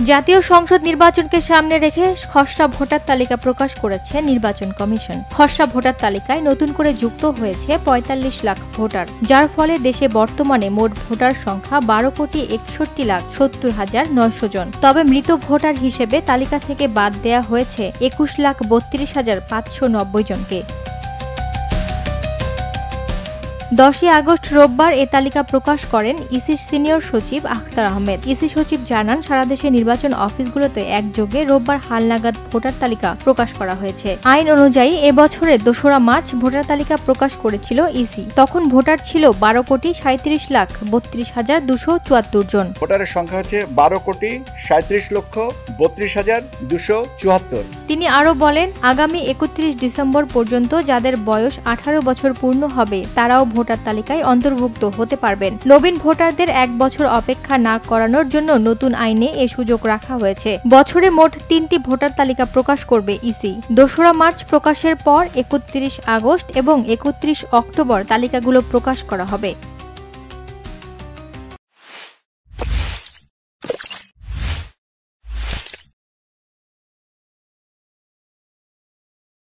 জাতীয় সংসদ নির্বাচনকে সামনে রেখে খসড়া ভোটার তালিকা প্রকাশ করেছে নির্বাচন কমিশন। খসড়া ভোটার তালিকায় নতুন করে যুক্ত হয়েছে ৪৫ লাখ ভোটার, যার ফলে দেশে বর্তমানে মোট ভোটার সংখ্যা ১২,৬১,৭০,৯০০ জন। তবে মৃত ভোটার হিসেবে তালিকা থেকে বাদ দেয়া হয়েছে ২১,৩২,৫৯০ জনকে। ১০ আগস্ট রোববার এ তালিকা প্রকাশ করেন ইসির সিনিয়র সচিব আখতার আহমেদ। ইসি সচিব জানান, সারা দেশে নির্বাচন অফিসগুলোতে একযোগে রোববার হালনাগাদ ভোটার তালিকা প্রকাশ করা হয়েছে। আইন অনুযায়ী এবছরের ২রা মার্চ ভোটার তালিকা প্রকাশ করেছিল ইসি। তখন ভোটার ছিল ১২,৩৭,৩২,২৭৪ জন। ভোটারের সংখ্যা হচ্ছে ১২,৩৭,৩২,২৭৪। তিনি আরো বলেন, আগামী ৩১ ডিসেম্বর পর্যন্ত যাদের বয়স ১৮ বছর পূর্ণ হবে তারাও ভোটার তালিকায় অন্তর্ভুক্ত হতে পারবেন। নবীন ভোটারদের ১ বছর অপেক্ষা না করানোর জন্য নতুন আইনে এ সুযোগ রাখা হয়েছে। বছরে মোট ৩টি ভোটার তালিকা প্রকাশ করবে ইসি। ২রা মার্চ প্রকাশের পর ৩১ আগস্ট এবং ৩১ অক্টোবর তালিকাগুলো প্রকাশ করা হবে।